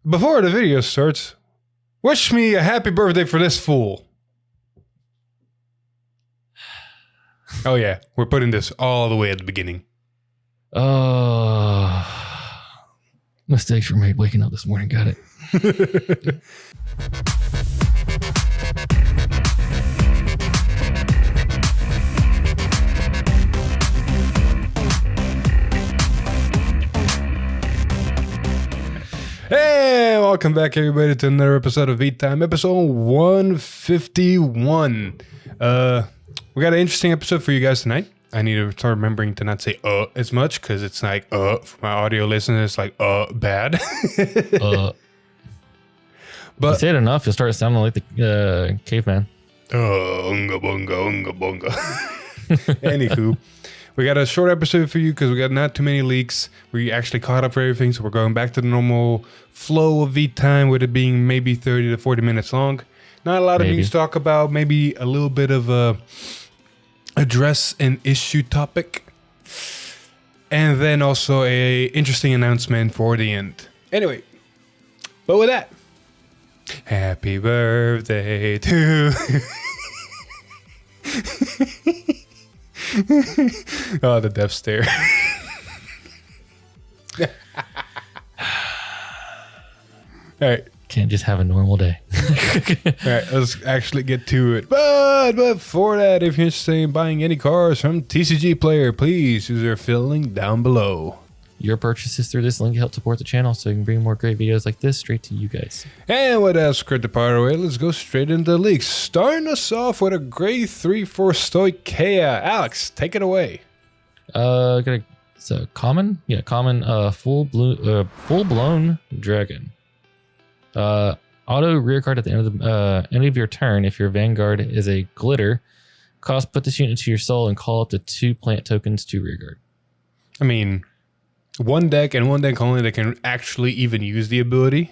before the video starts, wish me a happy birthday for this fool. Oh yeah, we're putting this all the way at the beginning. Mistakes were made waking up this morning. Got it. Hey, welcome back everybody to another episode of Eat Time, episode 151. We got an interesting episode for you guys tonight. I need to start remembering to not say as much because it's like for my audio listeners, like bad. But you say it enough, you'll start sounding like the caveman. Unga bunga, unga bunga. Anywho, we got a short episode for you because we got not too many leaks. We actually caught up for everything, so we're going back to the normal flow of Eat Time, with it being maybe 30 to 40 minutes long. Not a lot of news to talk about, maybe a little bit of address an issue topic, and then also a interesting announcement for the end. Anyway, but with that, happy birthday to oh, the death stare. All right. Can't just have a normal day. All right, let's actually get to it. But before that, if you're interested in buying any cars from TCG Player, please use their affiliate link down below. Your purchases through this link help support the channel so you can bring more great videos like this straight to you guys. And with that script part away, let's go straight into the leaks. Starting us off with a grade 3 for Stoicheia. Alex, take it away. It's a common? Yeah, common full blown dragon. Auto rear card at the end of your turn. If your Vanguard is a glitter, put this unit into your soul and call up to 2 plant tokens to rear guard. I mean, one deck and one deck only that can actually even use the ability.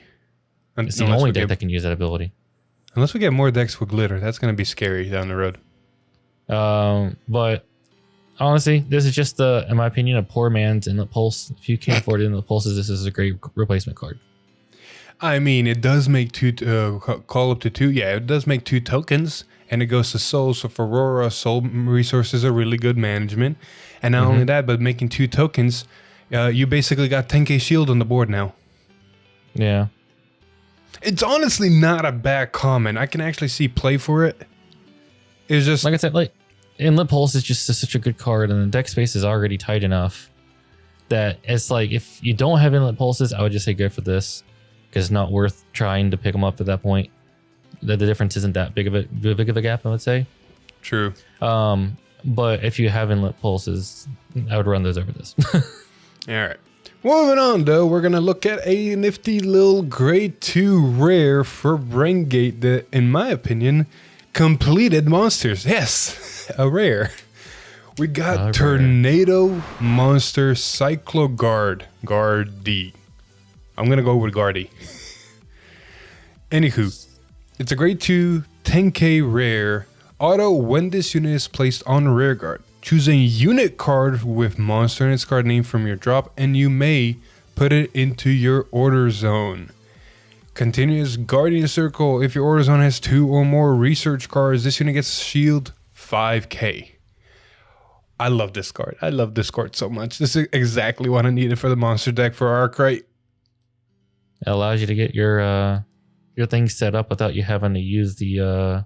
It's the only deck that can use that ability. Unless we get more decks with glitter, that's going to be scary down the road. But honestly, this is just in my opinion, a poor man's Inlet Pulse. If you can't afford Inlet Pulses, this is a great replacement card. I mean, it does make call up to 2. Yeah, it does make 2 tokens, and it goes to soul. So for Aurora, soul resources are really good management. And not only that, but making 2 tokens, you basically got 10k shield on the board now. Yeah. It's honestly not a bad comment. I can actually see play for it. It's just... Like I said, Inlet Pulse is just such a good card, and the deck space is already tight enough that it's like, if you don't have Inlet Pulses, I would just say go for this. Because it's not worth trying to pick them up at that point. The difference isn't that big of a gap, I would say. True. But if you have Inlet Pulses, I would run those over this. All right. Moving on, though, we're going to look at a nifty little grade 2 rare for Braingate that, in my opinion, completed monsters. Yes, a rare. We got Tornado Monster Cyclogard. Guardy. I'm going to go with Guardy. Anywho, it's a grade 2, 10k rare. Auto, when this unit is placed on rear guard, choose a unit card with monster in its card name from your drop, and you may put it into your order zone. Continuous Guardian Circle. If your order zone has 2 or more research cards, this unit gets shield 5k. I love this card. I love this card so much. This is exactly what I needed for the monster deck for Arkwright. It allows you to get your things set up without you having to use the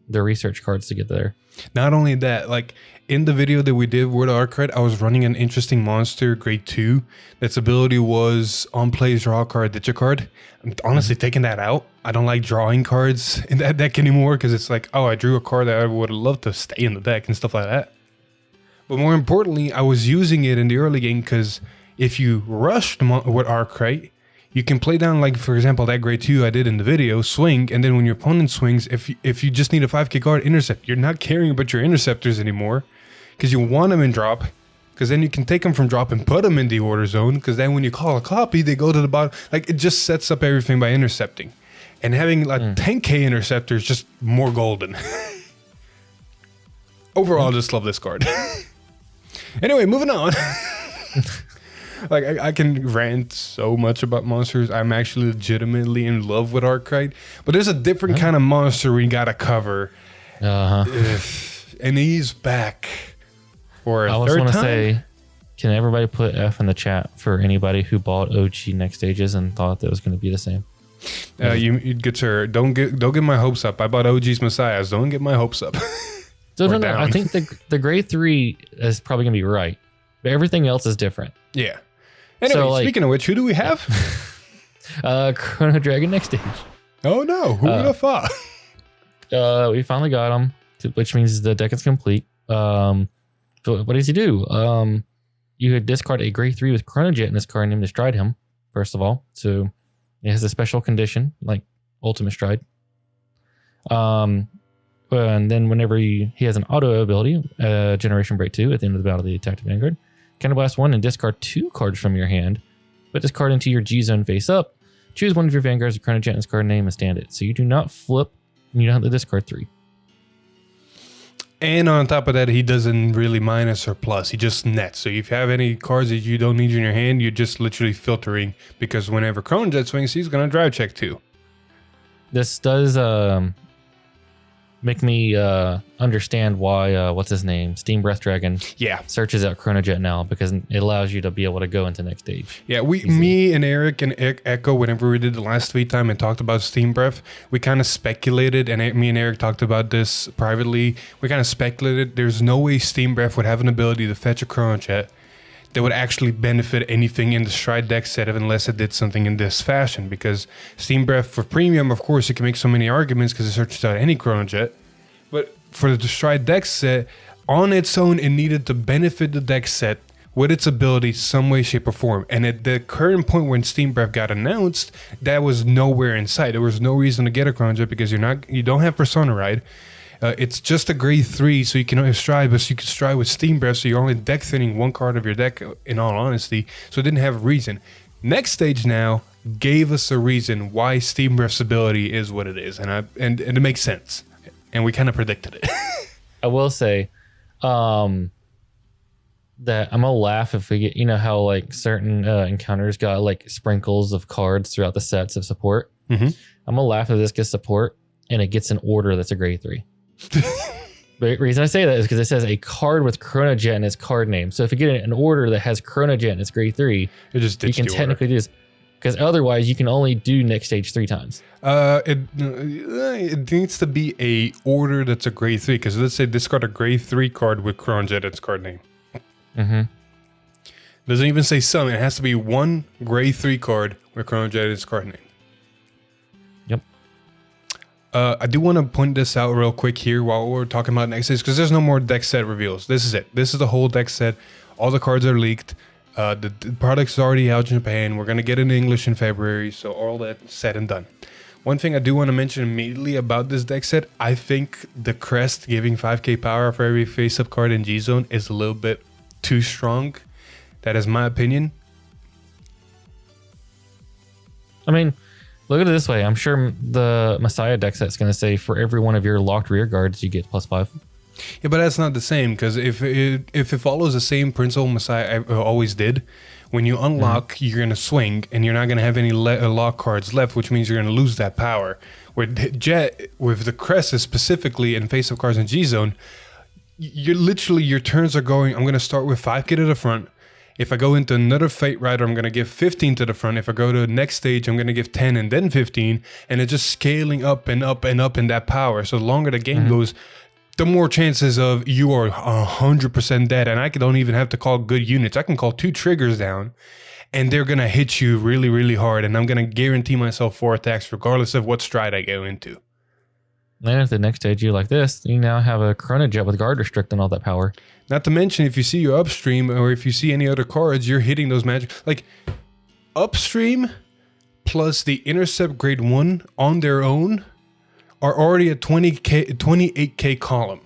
research cards to get there. Not only that, like in the video that we did with Arkwright, I was running an interesting monster grade 2 that's ability was on play draw a card, ditch a card. I'm honestly taking that out. I don't like drawing cards in that deck anymore because it's like, oh, I drew a card that I would have loved to stay in the deck and stuff like that. But more importantly, I was using it in the early game because if you rushed with Arkwright, you can play down, like, for example, that grade 2 I did in the video, swing, and then when your opponent swings, if you just need a 5k card, intercept, you're not caring about your interceptors anymore because you want them in drop, because then you can take them from drop and put them in the order zone, because then when you call a copy, they go to the bottom. Like, it just sets up everything by intercepting. And having like 10k interceptors, just more golden. Overall, I just love this card. Anyway, moving on. Like I can rant so much about monsters. I'm actually legitimately in love with Arkwright, but there's a different kind of monster we gotta cover. And he's back for a I third also want to time. say, can everybody put F in the chat for anybody who bought OG Next Stages and thought that it was going to be the same? You get your don't get my hopes up. I bought OG's Messiahs. Don't get my hopes up. So no, down. I think the grade 3 is probably going to be right, but everything else is different. Yeah. Anyway, speaking of which, who do we have? Chrono Dragon Next Stage. Oh no, who would have thought? We finally got him, which means the deck is complete. So what does he do? You could discard a grade 3 with Chrono Jet in this card name to stride him, first of all. So it has a special condition, like Ultimate Stride. And then whenever he has an auto ability, Generation Break 2, at the end of the battle, the attack to Vanguard, Counterblast 1 and discard 2 cards from your hand. Put this card into your G zone face up. Choose one of your Vanguards with Chrono Jet in this card name and stand it. So you do not flip, and you don't have to discard 3. And on top of that, he doesn't really minus or plus. He just nets. So if you have any cards that you don't need in your hand, you're just literally filtering, because whenever Chrono Jet swings, he's going to drive check too. This does make me understand why, what's his name? Steam Breath Dragon searches out Chrono Jet now, because it allows you to be able to go into next stage. Yeah, me and Eric and Echo, whenever we did the last tweet time and talked about Steam Breath, we kind of speculated, and me and Eric talked about this privately. We kind of speculated there's no way Steam Breath would have an ability to fetch a Chrono Jet that would actually benefit anything in the Stride deck set unless it did something in this fashion. Because Steam Breath for premium, of course, you can make so many arguments because it searches out any Chrono Jet. But for the Stride deck set, on its own, it needed to benefit the deck set with its ability some way, shape, or form. And at the current point when Steam Breath got announced, that was nowhere in sight. There was no reason to get a Chrono Jet because you don't have Persona Ride. It's just a grade 3, so you can only stride, but you can stride with Steam Breath, so you're only deck thinning one card of your deck, in all honesty, so it didn't have a reason. Next stage now gave us a reason why Steam Breath's ability is what it is, and it makes sense, and we kind of predicted it. I will say that I'm gonna laugh if we get, you know how like certain encounters got like sprinkles of cards throughout the sets of support. I'm gonna laugh if this gets support and it gets an order that's a grade 3. The reason I say that is because it says a card with Chrono Jet in its card name. So if you get an order that has Chrono Jet in its grade 3, it just you can technically do this. Because otherwise, you can only do next stage 3 times. It needs to be a order that's a grade 3. Because let's say discard a grade 3 card with Chrono Jet in its card name. Doesn't even say some. It has to be one grade 3 card with Chrono Jet in its card name. I do want to point this out real quick here while we're talking about next stage, because there's no more deck set reveals. This is it. This is the whole deck set. All the cards are leaked. The product's already out in Japan. We're going to get it in English in February, so all that said and done. One thing I do want to mention immediately about this deck set, I think the crest giving 5k power for every face-up card in G-Zone is a little bit too strong. That is my opinion. I mean, look at it this way. I'm sure the Messiah deck set's going to say for every one of your locked rear guards, you get +5. Yeah, but that's not the same, because if it follows the same principle Messiah always did, when you unlock, you're going to swing, and you're not going to have any lock cards left, which means you're going to lose that power. With Jet, with the Crescent specifically, and face-up cards in G-Zone, your turns are going, I'm going to start with 5k to the front. If I go into another Fate Rider, I'm going to give 15 to the front. If I go to the next stage, I'm going to give 10 and then 15. And it's just scaling up and up and up in that power. So the longer the game goes, the more chances of you are 100% dead. And I don't even have to call good units. I can call 2 triggers down, and they're going to hit you really, really hard. And I'm going to guarantee myself 4 attacks regardless of what stride I go into. And if the next stage you like this, you now have a Chrono Jet with guard restrict and all that power. Not to mention, if you see your upstream or if you see any other cards, you're hitting those magic. Like, upstream plus the intercept grade 1 on their own are already a 28k column.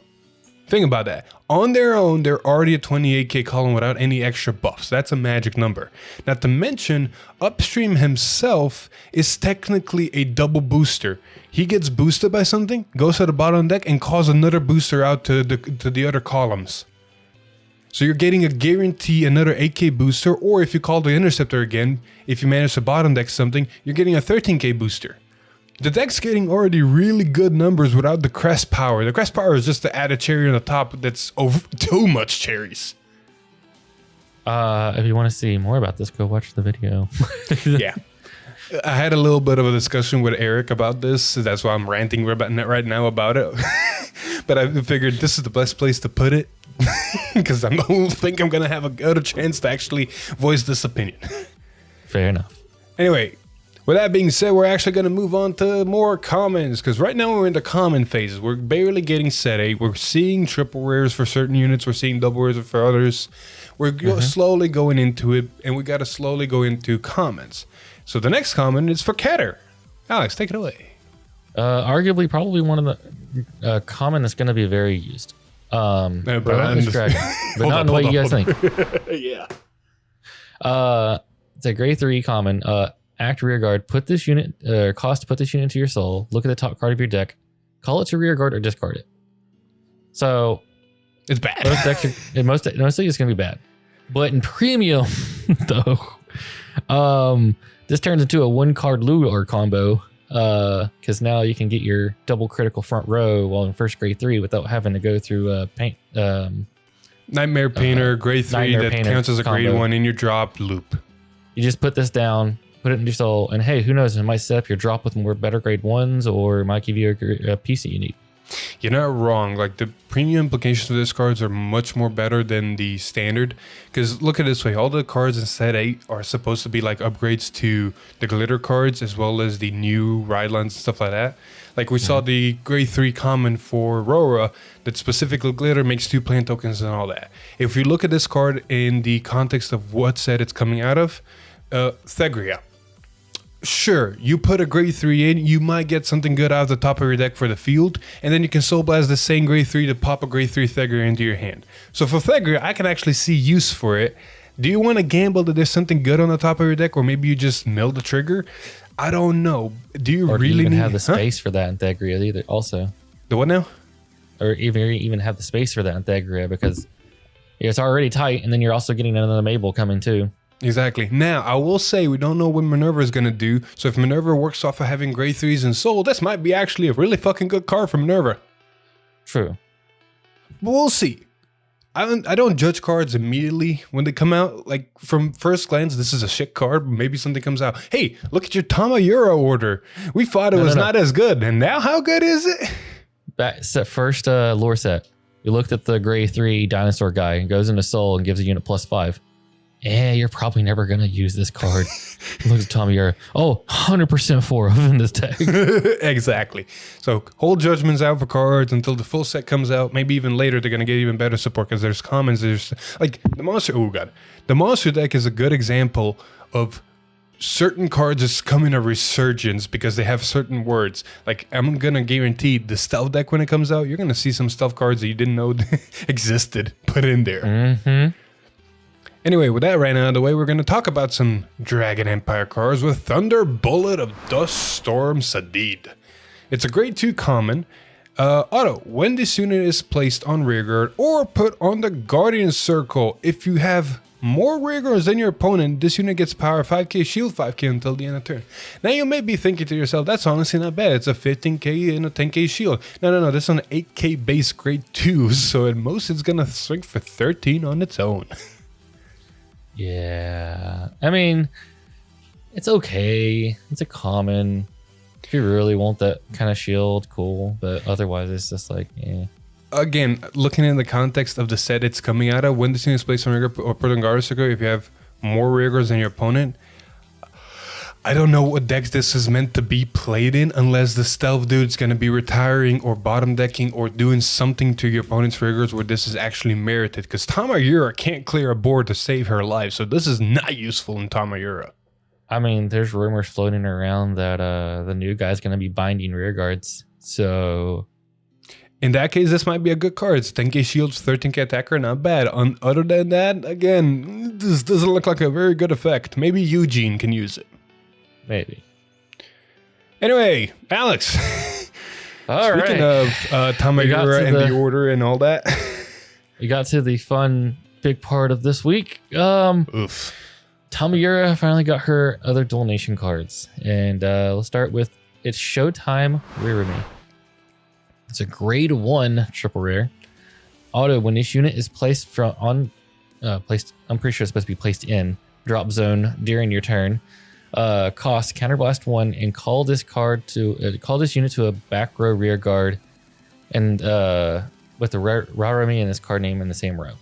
Think about that. On their own, they're already a 28k column without any extra buffs. That's a magic number. Not to mention, Upstream himself is technically a double booster. He gets boosted by something, goes to the bottom deck, and calls another booster out to the other columns. So you're getting a guarantee another 8k booster, or if you call the Interceptor again, if you manage to bottom deck something, you're getting a 13k booster. The deck's getting already really good numbers without the crest power. The crest power is just to add a cherry on the top that's over too much cherries. If you want to see more about this, go watch the video. Yeah. I had a little bit of a discussion with Eric about this. That's why I'm ranting right now about it. But I figured this is the best place to put it because I don't think I'm going to have a good chance to actually voice this opinion. Fair enough. Anyway, with that being said, we're actually going to move on to more commons because right now we're in the common phases. We're barely getting set A. We're seeing triple rares for certain units. We're seeing double rares for others. We're slowly going into it, and we got to slowly go into commons. So the next common is for Keter. Alex, take it away. Arguably, probably one of the common that's going to be very used. But not in the way you guys think. Yeah. It's a grade 3 common. Act rear guard. Put this unit, cost to put this unit into your soul. Look at the top card of your deck. Call it to rear guard or discard it. So it's bad. Most decks are, mostly it's going to be bad. But in premium, though, this turns into a 1-card Lugar combo. Because now you can get your double critical front row while in first grade 3 without having to go through paint. Nightmare Painter, grade 3 Nightmare that Painter counts as a grade combo. 1 in your drop loop. You just put this down, put it in your soul, and hey, who knows? It might set up your drop with more better grade 1s, or it might give you a piece that you need. You're not wrong. Like the premium implications of this cards are much more better than the standard. Because look at it this way, all the cards in set 8 are supposed to be like upgrades to the glitter cards as well as the new ride lines and stuff like that. Like we saw the grade 3 common for Rora that specifically glitter makes 2 plant tokens and all that. If you look at this card in the context of what set it's coming out of, Thegria. Sure, you put a grade 3 in, you might get something good out of the top of your deck for the field, and then you can Soul Blast the same grade 3 to pop a grade 3 Thegria into your hand. So for Thegria, I can actually see use for it. Do you want to gamble that there's something good on the top of your deck, or maybe you just mill the trigger? I don't know. Do you really even need have the space for that in Thegria either? Also, the what now? Or even have the space for that in Thegria because it's already tight, and then you're also getting another Mabel coming too. Exactly. Now, I will say we don't know what Minerva is going to do. So if Minerva works off of having grade 3s in Soul, this might be actually a really fucking good card for Minerva. True. But we'll see. I don't judge cards immediately when they come out. Like from first glance, this is a shit card. Maybe something comes out. Hey, look at your Tamayura order. We thought it was not as good. And now how good is it? That set first lore set. You looked at the grade 3 dinosaur guy, goes into Soul and gives a unit +5. You're probably never going to use this card. Look at Tommy, you're 100% 4 of in this deck. Exactly. So hold judgments out for cards until the full set comes out. Maybe even later they're going to get even better support because there's commons. There's like the monster. Oh god, the monster deck is a good example of certain cards just come in a resurgence because they have certain words. Like I'm going to guarantee the stealth deck when it comes out, you're going to see some stealth cards that you didn't know existed put in there. Mm-hmm. Anyway, with that right out of the way, we're going to talk about some Dragon Empire cards with Thunder Bullet of Dust Storm Sadid. It's a grade 2 common. Auto, when this unit is placed on rearguard or put on the Guardian Circle, if you have more rearguards than your opponent, this unit gets power 5k, shield 5k until the end of turn. Now you may be thinking to yourself, that's honestly not bad. It's a 15k and a 10k shield. No, this is an 8k base grade 2, so at most it's going to swing for 13 on its own. Yeah, I mean, it's okay. It's a common. If you really want that kind of shield, cool. But otherwise, it's just like, yeah. Again, looking in the context of the set it's coming out of, when this unit is placed on rearguard or put on guard circle, if you have more rearguards than your opponent, I don't know what decks this is meant to be played in unless the stealth dude's going to be retiring or bottom decking or doing something to your opponent's rearguards where this is actually merited. Because Tamayura can't clear a board to save her life, so this is not useful in Tamayura. I mean, there's rumors floating around that the new guy's going to be binding rearguards. So in that case, this might be a good card. It's 10k shields, 13k attacker, not bad. Other than that, again, this doesn't look like a very good effect. Maybe Eugene can use it. Maybe. Anyway, Alex. Speaking of Tamayura and the order and all that. We got to the fun big part of this week. Oof. Tamiyura finally got her other Dual Nation cards. And let's start with its Showtime Rirumi. It's a grade 1 triple rare. Auto, when this unit is placed I'm pretty sure it's supposed to be placed in drop zone during your turn. Cost counterblast 1 and call this unit to a back row rear guard and with the Rarami and this card name in the same row.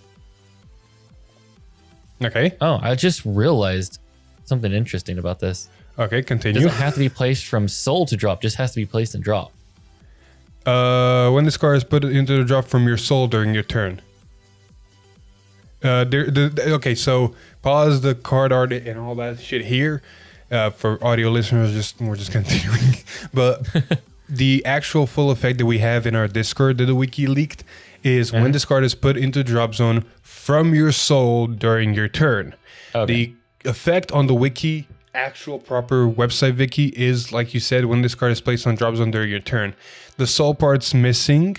Okay. Oh, I just realized something interesting about this. Okay, It continue. doesn't have to be placed from soul to drop, just has to be placed in drop. When this card is put into the drop from your soul during your turn. Okay, so pause the card art and all that shit here. For audio listeners, we're just continuing. But the actual full effect that we have in our Discord that the wiki leaked is when this card is put into drop zone from your soul during your turn. Okay. The effect on the wiki, actual proper website wiki, is like you said, when this card is placed on drop zone during your turn. The soul part's missing.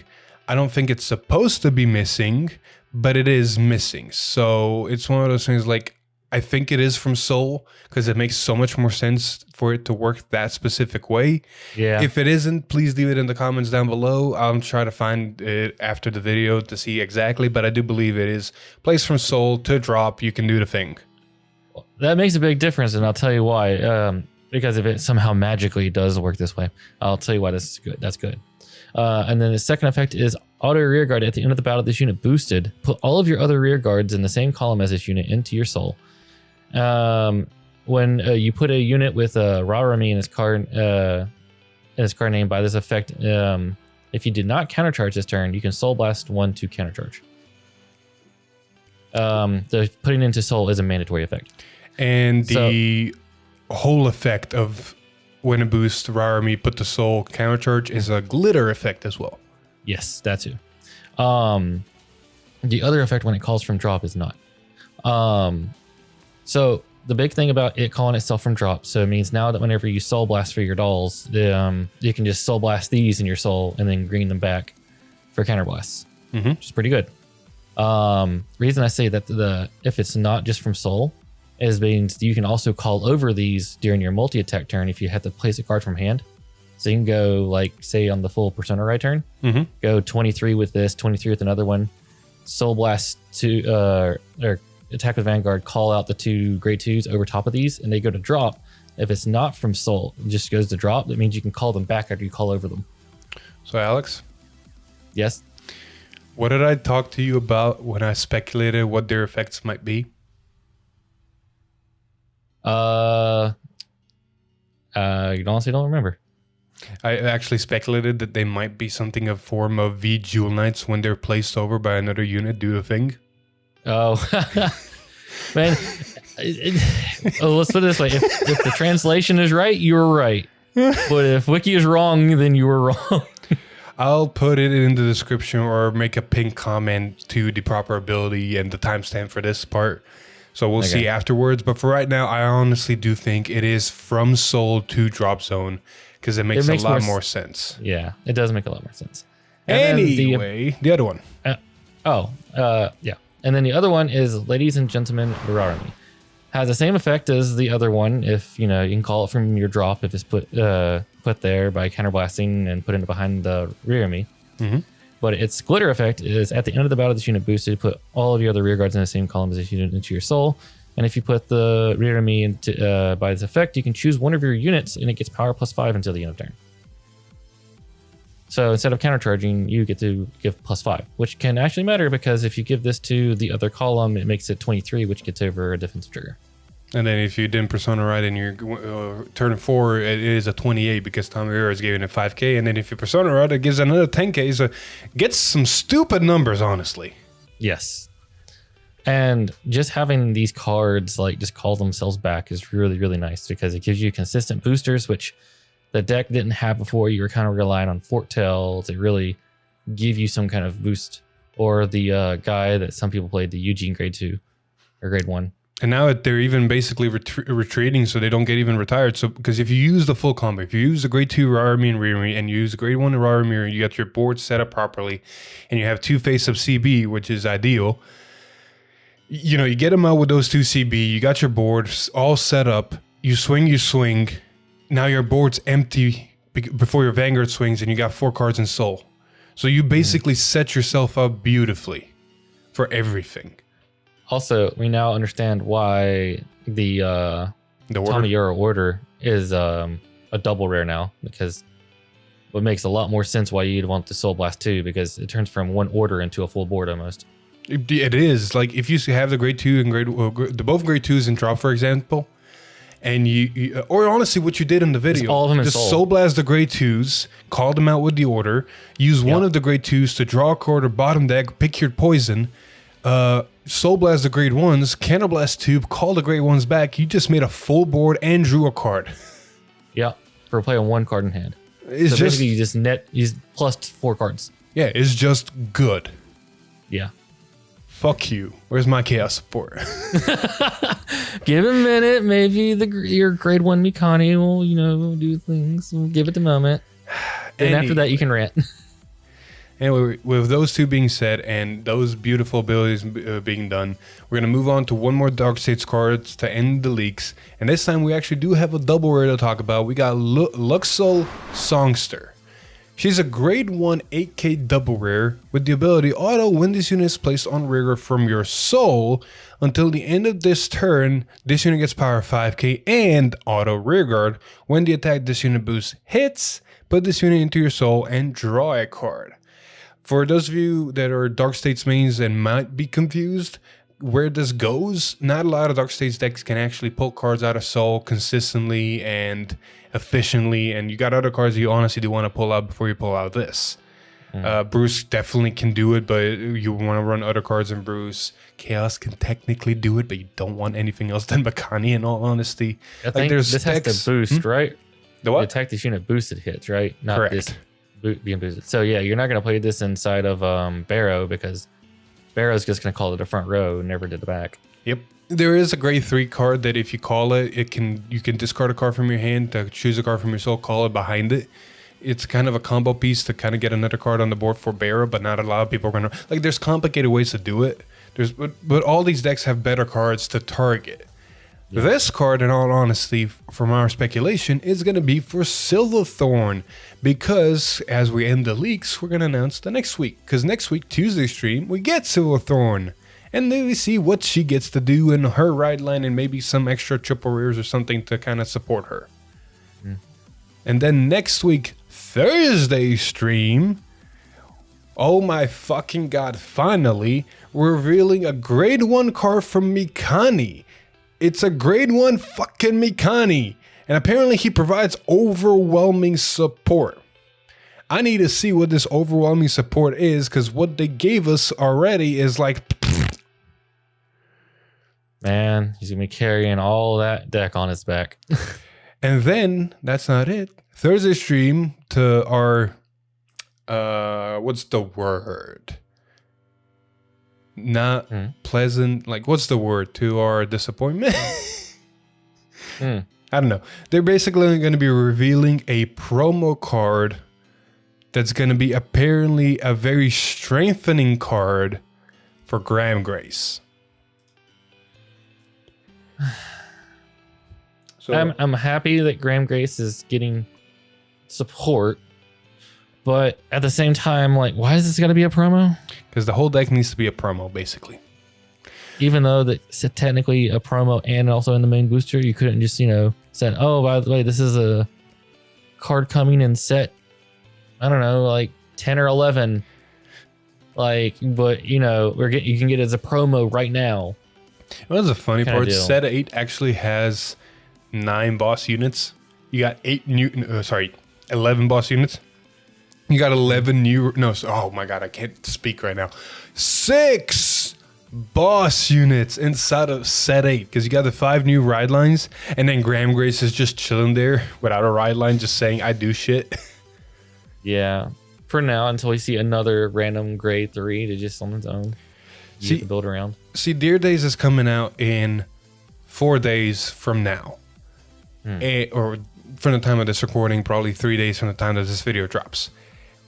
I don't think it's supposed to be missing, but it is missing. So it's one of those things like, I think it is from soul because it makes so much more sense for it to work that specific way. Yeah. If it isn't, please leave it in the comments down below. I'll try to find it after the video to see exactly, but I do believe it is placed from soul to drop. You can do the thing. That makes a big difference, and I'll tell you why. Because if it somehow magically does work this way, I'll tell you why this is good. That's good. And then the second effect is auto rear guard. At the end of the battle, this unit boosted. Put all of your other rear guards in the same column as this unit into your soul. When you put a unit with a Rarami in his card name by this effect, if you did not countercharge this turn, you can Soul Blast 1 to countercharge. The putting into soul is a mandatory effect. And the whole effect of when a boost Rarami put the soul countercharge is a glitter effect as well. Yes, that too. The other effect when it calls from drop is not. So the big thing about it calling itself from drop, so it means now that whenever you soul blast for your dolls, you can just soul blast these in your soul and then green them back for counter blasts, which is pretty good. Reason I say that if it's not just from soul is means you can also call over these during your multi-attack turn if you have to place a card from hand. So you can go, like, say on the full Persona Ride turn, go 23 with this, 23 with another one, Soul Blast or attack with Vanguard, call out the 2 grade 2s over top of these, and they go to drop. If it's not from Soul, it just goes to drop. That means you can call them back after you call over them. So, Alex? Yes? What did I talk to you about when I speculated what their effects might be? You honestly don't remember. I actually speculated that they might be something of form of V Jewel Knights when they're placed over by another unit. Do the thing. Oh, man. Let's put it this way. If the translation is right, you were right. But if Wiki is wrong, then you were wrong. I'll put it in the description or make a pinned comment to the proper ability and the timestamp for this part. So we'll see afterwards. But for right now, I honestly do think it is from Soul to Drop Zone because it makes a lot more sense. Yeah, it does make a lot more sense. And anyway, the other one. Yeah. And then the other one is Ladies and Gentlemen Urarami. Has the same effect as the other one. If you can call it from your drop if it's put there by counterblasting and put it behind the Rirami. But its glitter effect is at the end of the battle, this unit boosted, put all of your other rear guards in the same column as this unit into your soul. And if you put the Rirami into by this effect, you can choose one of your units and it gets power +5 until the end of turn. So instead of countercharging, you get to give +5, which can actually matter because if you give this to the other column, it makes it 23, which gets over a defensive trigger. And then if you didn't Persona Ride in your turn 4, it is a 28 because Tamura is giving it 5k. And then if you Persona Ride, it gives another 10k. So gets some stupid numbers, honestly. Yes. And just having these cards like just call themselves back is really, really nice because it gives you consistent boosters, which the deck didn't have before. You were kind of relying on Forktail to really give you some kind of boost. Or the guy that some people played, the Eugene grade 2 or grade 1. And now they're even basically retreating so they don't get even retired. So because if you use the full combo, if you use the grade 2 Rarami and Rirami and you use the grade 1 Rarami, you got your board set up properly and you have 2 face of CB, which is ideal. You get them out with those 2 CB. You got your boards all set up. You swing. Now your board's empty before your Vanguard swings, and you got 4 cards in Soul. So you basically set yourself up beautifully for everything. Also, we now understand why the order? Tamiyura order is a double rare now, because what makes a lot more sense why you'd want the Soul Blast 2, because it turns from one order into a full board almost. It is. Like, if you have the grade 2 and both grade 2s in drop, for example, and you or honestly what you did in the video, just all of them just Soul Blast the grade 2s, call them out with the order, use one of the grade 2s to draw a card or bottom deck, pick your poison, Soul Blast the grade 1s, Cannon Blast 2, call the grade 1s back. You just made a full board and drew a card. Yeah, for playing 1 card in hand. It's so basically you plus 4 cards. Yeah, it's just good. Yeah. Fuck you. Where's my chaos support? Give it a minute. Maybe your grade 1 Mikani will, do things. We'll give it the moment. And after that, you can rant. Anyway, with those 2 being said and those beautiful abilities being done, we're going to move on to one more Dark States cards to end the leaks. And this time we actually do have a double rare to talk about. We got Luxol Songster. She's a grade 1 8k double rare with the ability auto when this unit is placed on rearguard from your soul. Until the end of this turn, this unit gets power 5k and auto rearguard. When the attack this unit boost hits, put this unit into your soul and draw a card. For those of you that are Dark States mains and might be confused where this goes, not a lot of Dark States decks can actually pull cards out of soul consistently and efficiently, and you got other cards you honestly do want to pull out before you pull out this. Bruce definitely can do it, but you want to run other cards in Bruce. Chaos can technically do it, but you don't want anything else than Bakani, in all honesty. I think this has to boost, right? The what? The attack this unit boosted hits, right? Not Correct. This being boosted. So yeah, you're not going to play this inside of Barrow, because Barrow's just going to call it a front row and never did the back. Yep. There is a grade 3 card that if you call it, you can discard a card from your hand to choose a card from your soul, call it behind it. It's kind of a combo piece to kind of get another card on the board for Barrow, but not a lot of people are going to... Like, there's complicated ways to do it. But all these decks have better cards to target. Yeah. This card, in all honesty, from our speculation, is going to be for Silverthorn, because as we end the leaks, we're going to announce the next week. Because next week, Tuesday stream, we get Silverthorn. And then we see what she gets to do in her ride line and maybe some extra triple rares or something to kind of support her. And then next week, Thursday stream, oh my fucking god, finally, we're revealing a grade 1 card from Mikani. It's a grade 1 fucking Mikani. And apparently he provides overwhelming support. I need to see what this overwhelming support is, because what they gave us already is like... Man, he's going to be carrying all that deck on his back. And then, that's not it. Thursday stream to our... what's the word? Not pleasant... Like, what's the word? To our disappointment? I don't know. They're basically going to be revealing a promo card that's going to be apparently a very strengthening card for Graham Grace. So I'm happy that Graham Grace is getting support, but at the same time, like, why is this got to be a promo? Because the whole deck needs to be a promo, basically. Even though that's technically a promo and also in the main booster, you couldn't just, said, oh, by the way, this is a card coming in set, I don't know, like 10 or 11. Like, but, you can get it as a promo right now. Well, that's the funny Kinda part. deal. Set 8 actually has 9 boss units. You got 11 boss units. You got 11 new... No, oh my god, I can't speak right now. 6 boss units inside of set 8. Because you got the 5 new ride lines. And then Graham Grace is just chilling there without a ride line, just saying, I do shit. Yeah. For now, until we see another random grade 3 to just on its own. You have to build around. See, Deer Days is coming out in 4 days from now. Or from the time of this recording, probably 3 days from the time that this video drops.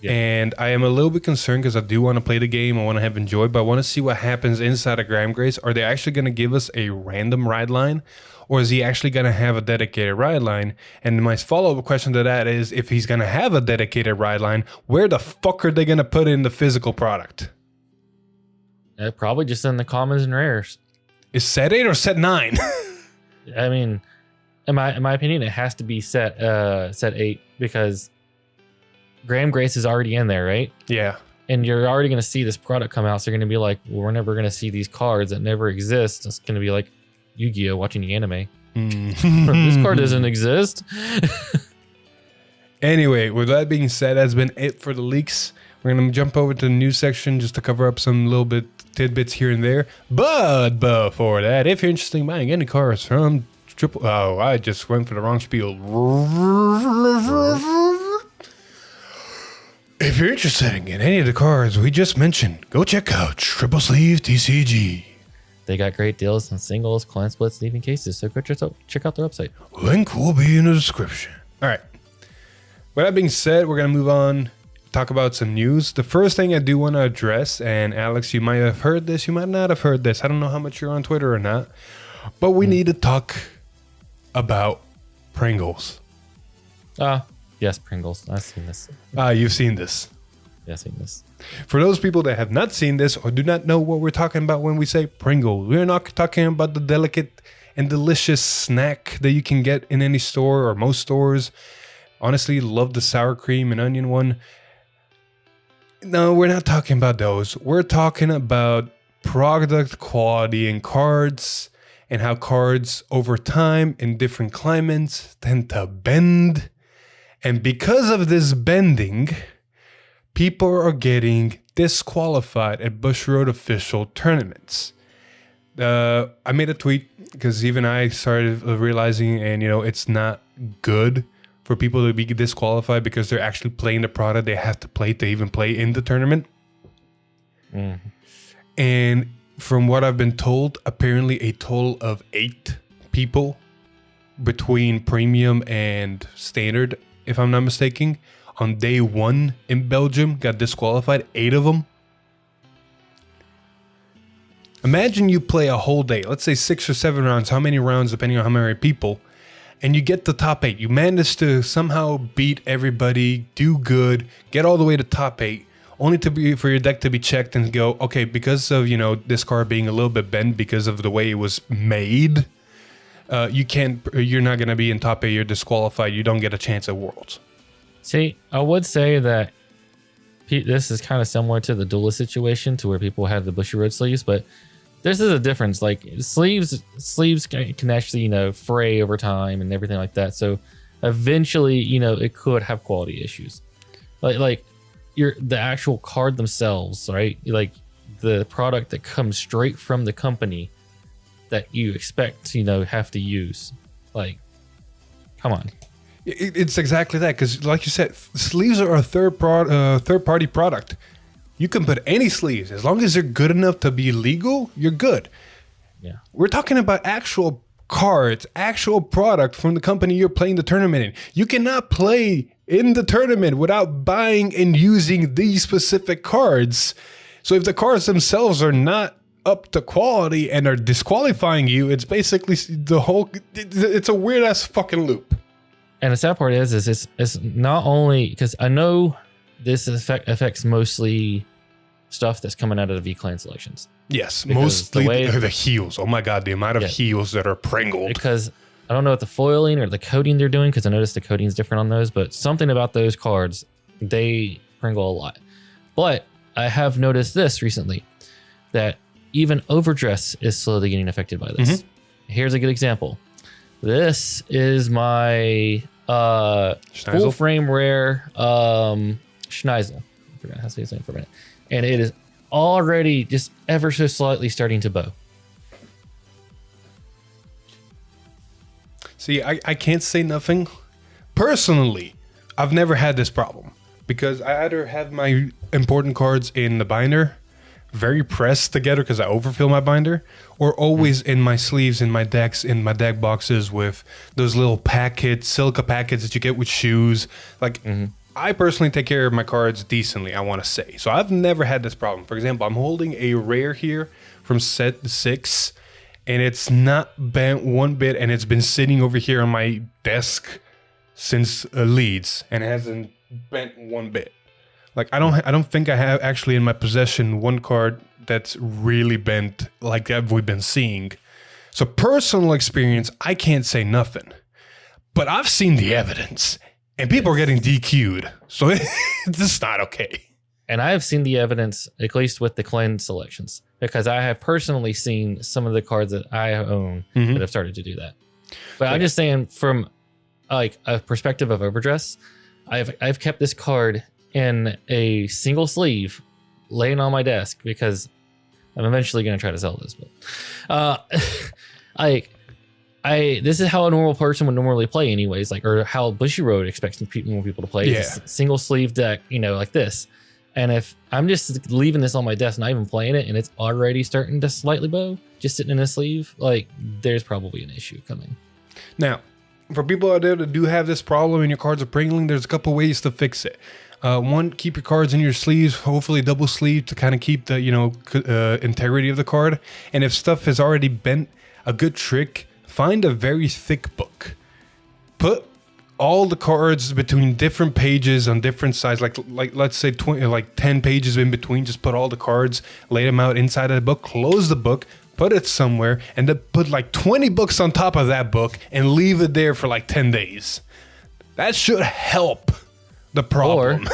Yeah. And I am a little bit concerned because I do want to play the game. I want to have enjoyed, but I want to see what happens inside of Graham Grace. Are they actually going to give us a random ride line? Or is he actually going to have a dedicated ride line? And my follow-up question to that is, if he's going to have a dedicated ride line, where the fuck are they going to put in the physical product? Probably just in the commons and rares. Is set 8 or set 9? I mean, in my opinion, it has to be set 8 because Graham Grace is already in there, right? Yeah. And you're already going to see this product come out. So you're going to be like, well, we're never going to see these cards that never exist. It's going to be like Yu-Gi-Oh! Watching the anime. This card doesn't exist. Anyway, with that being said, that's been it for the leaks. We're going to jump over to the news section just to cover up some little bit tidbits here and there. But before that, if you're interested in buying any cards from Triple... Oh, I just went for the wrong spiel. If you're interested in any of the cards we just mentioned, go check out Triple Sleeve TCG. They got great deals on singles, client splits, and even cases. So go check out their website. Link will be in the description. All right. With that being said, we're going to move on, talk about some news. The first thing I do want to address, and Alex, you might have heard this, you might not have heard this. I don't know how much you're on Twitter or not, but we need to talk about Pringles. Yes, Pringles. I've seen this. You've seen this. Yeah, I've seen this. For those people that have not seen this or do not know what we're talking about when we say Pringles, we're not talking about the delicate and delicious snack that you can get in any store or most stores. Honestly, love the sour cream and onion one. No, we're not talking about those. We're talking about product quality in cards and how cards over time in different climates tend to bend. And because of this bending, people are getting disqualified at Bushiroad official tournaments. I made a tweet because even I started realizing, and it's not good for people to be disqualified because they're actually playing the product they have to play to even play in the tournament. And from what I've been told, apparently a total of 8 people between premium and standard, if I'm not mistaken, on day 1 in Belgium got disqualified. 8 of them. Imagine you play a whole day, let's say 6 or 7 rounds, how many rounds depending on how many people, and you get the top 8. You manage to somehow beat everybody, do good, get all the way to top 8, only to be for your deck to be checked and go, okay, because of this card being a little bit bent because of the way it was made, you're not gonna be in top 8. You're disqualified. You don't get a chance at Worlds. See, I would say that this is kind of similar to the duelist situation, to where people have the Bushiroad sleeves, but this is a difference. Like sleeves can actually fray over time and everything like that. So eventually, it could have quality issues. Like the actual card themselves, right? Like the product that comes straight from the company that you expect to have to use. Like, come on. It's exactly that, because like you said, sleeves are a third-party product. You can put any sleeves. As long as they're good enough to be legal, you're good. Yeah. We're talking about actual cards, actual product from the company you're playing the tournament in. You cannot play in the tournament without buying and using these specific cards. So if the cards themselves are not up to quality and are disqualifying you, it's basically it's a weird ass fucking loop. And the sad part is it's not only because I know this affects mostly stuff that's coming out of the V-Clan selections. Yes, Because mostly the heels. Oh my god, the amount of heels that are Pringled. Because I don't know what the foiling or the coating they're doing, because I noticed the coating's different on those, but something about those cards, they Pringle a lot. But I have noticed this recently, that even overdress is slowly getting affected by this. Here's a good example. This is my full frame rare Schneisel. I forgot how to say his name for a minute. And it is already just ever so slightly starting to bow. See, I can't say nothing. Personally, I've never had this problem because I either have my important cards in the binder, very pressed together because I overfill my binder, or always in my sleeves, in my decks, in my deck boxes with those little packets, silica packets that you get with shoes. Like, I personally take care of my cards decently, I want to say. So I've never had this problem. For example, I'm holding a rare here from set 6, and it's not bent one bit, and it's been sitting over here on my desk since Leeds, and it hasn't bent one bit. Like I don't think I have actually in my possession one card that's really bent like that we've been seeing. So personal experience, I can't say nothing. But I've seen the evidence, and people are getting DQ'd. So it's just not okay. And I have seen the evidence, at least with the cleanse selections, because I have personally seen some of the cards that I own that have started to do that. But I'm just saying, from like a perspective of overdress, I've kept this card in a single sleeve, laying on my desk, because I'm eventually going to try to sell this. But this is how a normal person would normally play, anyways. Like, or how Bushiroad expects more people to play. Yeah. It's a single sleeve deck, like this. And if I'm just leaving this on my desk, not even playing it, and it's already starting to slightly bow, just sitting in a sleeve, like, there's probably an issue coming. Now, for people out there that do have this problem and your cards are pringling, there's a couple ways to fix it. One, keep your cards in your sleeves, hopefully double sleeve, to kind of keep the integrity of the card. And if stuff has already bent, a good trick, find a very thick book. Put all the cards between different pages on different sides, like let's say 10 pages in between. Just put all the cards, lay them out inside of the book, close the book, put it somewhere, and then put like 20 books on top of that book and leave it there for like 10 days. That should help the problem.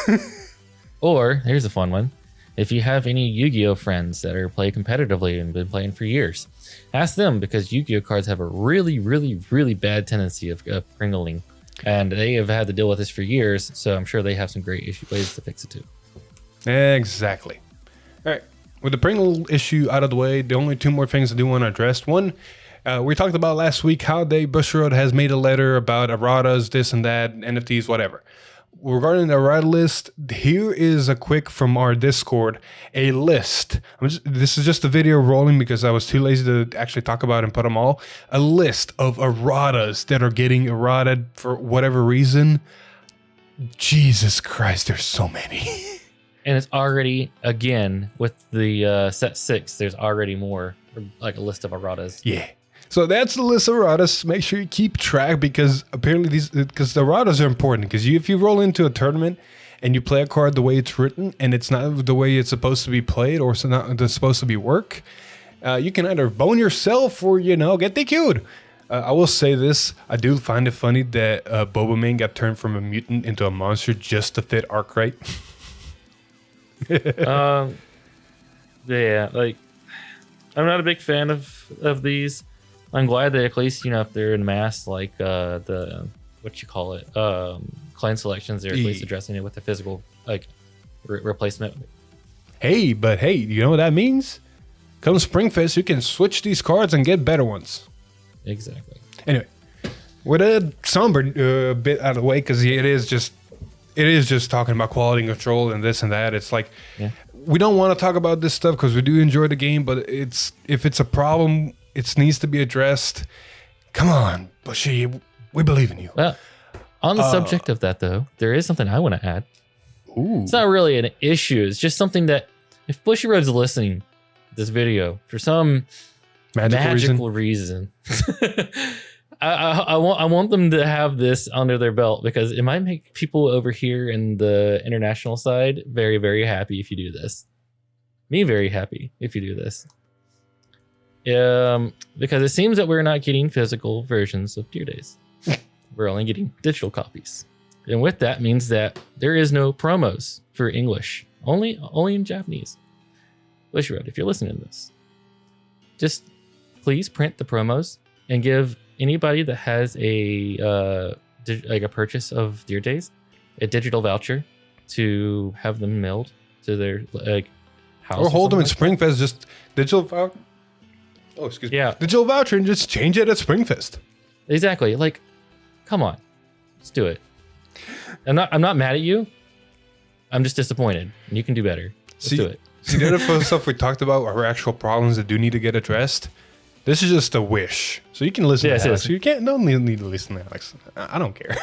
Or here's a fun one. If you have any Yu-Gi-Oh friends that are play competitively and been playing for years, ask them, because Yu-Gi-Oh cards have a really, really, really bad tendency of pringling. And they have had to deal with this for years, so I'm sure they have some great ways to fix it too. Exactly. All right. With the Pringle issue out of the way, the only two more things I do want to address. One, we talked about last week how Bushiroad has made a letter about erratas, this and that, NFTs, whatever. Regarding the errata list, here is a quick from our Discord, a list. This is just a video rolling because I was too lazy to actually talk about and put them all. A list of erratas that are getting errated for whatever reason. Jesus Christ, there's so many. And it's already, again, with the set 6, there's already more, like a list of erratas. Yeah. So that's the list of erratas. Make sure you keep track, because apparently because the erratas are important. Because if you roll into a tournament and you play a card the way it's written and it's not the way it's supposed to be played, or it's not supposed to be work, you can either bone yourself or, get DQ'd. I will say this. I do find it funny that Bobaman got turned from a mutant into a monster just to fit Arkwright. Yeah, like, I'm not a big fan of these. I'm glad that at least, if they're in mass, like clan selections, they're at least addressing it with the physical, like, replacement. Hey, you know what that means? Come Springfest, you can switch these cards and get better ones. Exactly. Anyway, with a somber bit out of the way, because it is just talking about quality control and this and that. It's like, we don't want to talk about this stuff because we do enjoy the game, but if it's a problem, it needs to be addressed. Come on, Bushy, we believe in you. Well, on the subject of that, though, there is something I want to add. Ooh. It's not really an issue. It's just something that if Bushiroad's listening to this video for some magical reason I want them to have this under their belt, because it might make people over here in the international side very, very happy if you do this. Me very happy if you do this. Because it seems that we're not getting physical versions of Dear Days. We're only getting digital copies. And with that means that there is no promos for English. Only in Japanese. Bushiroad, if you're listening to this, just please print the promos and give anybody that has a purchase of Dear Days a digital voucher to have them mailed to their house. Or hold them in Springfest, just digital voucher. Oh, excuse me. Yeah. Digital voucher and just change it at Springfest. Exactly. Like, come on. Let's do it. I'm not mad at you. I'm just disappointed. You can do better. Let's do it. See, the other stuff we talked about are actual problems that do need to get addressed. This is just a wish. So you can listen to Alex. You don't need to listen to Alex. I don't care.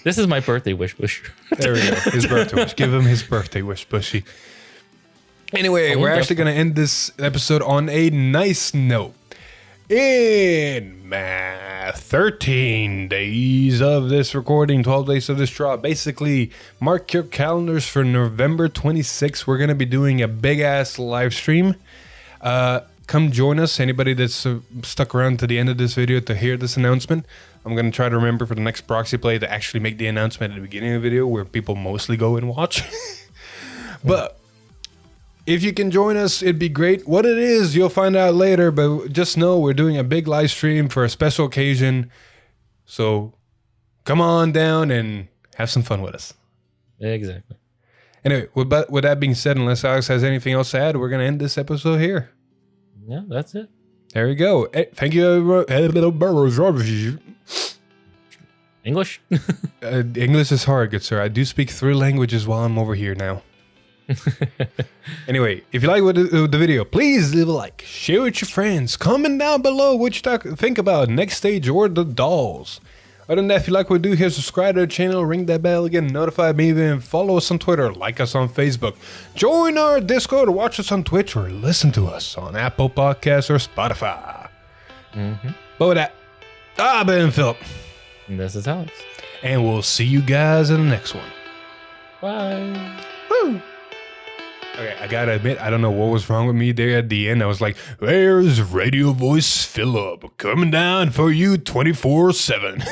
This is my birthday wish, Bush. There we go. His birthday wish. Give him his birthday wish, Bushy. Anyway, we're actually going to end this episode on a nice note. In 13 days of this recording, 12 days of this drop, basically mark your calendars for November 26th. We're going to be doing a big ass live stream. Come join us. Anybody that's stuck around to the end of this video to hear this announcement, I'm going to try to remember for the next proxy play to actually make the announcement at the beginning of the video where people mostly go and watch. But if you can join us, it'd be great. What it is, you'll find out later, but just know we're doing a big live stream for a special occasion. So come on down and have some fun with us. Exactly. Anyway, with that being said, unless Alex has anything else to add, we're going to end this episode here. Yeah, that's it. There we go. Hey, thank you. English? English is hard, good sir. I do speak 3 languages while I'm over here now. Anyway, if you like the video, please leave a like, share with your friends, comment down below what you think about next stage or the dolls. Other than that, if you like what we do here, subscribe to the channel, ring that bell again, notify me, and follow us on Twitter, like us on Facebook, join our Discord, or watch us on Twitch, or listen to us on Apple Podcasts or Spotify. But with that, I've been Philip. And this is Alex. And we'll see you guys in the next one. Bye. Woo! Okay, I gotta admit, I don't know what was wrong with me there at the end. I was like, there's Radio Voice Philip coming down for you 24/7.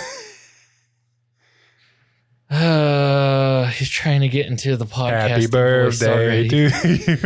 He's trying to get into the podcast. Happy birthday to you.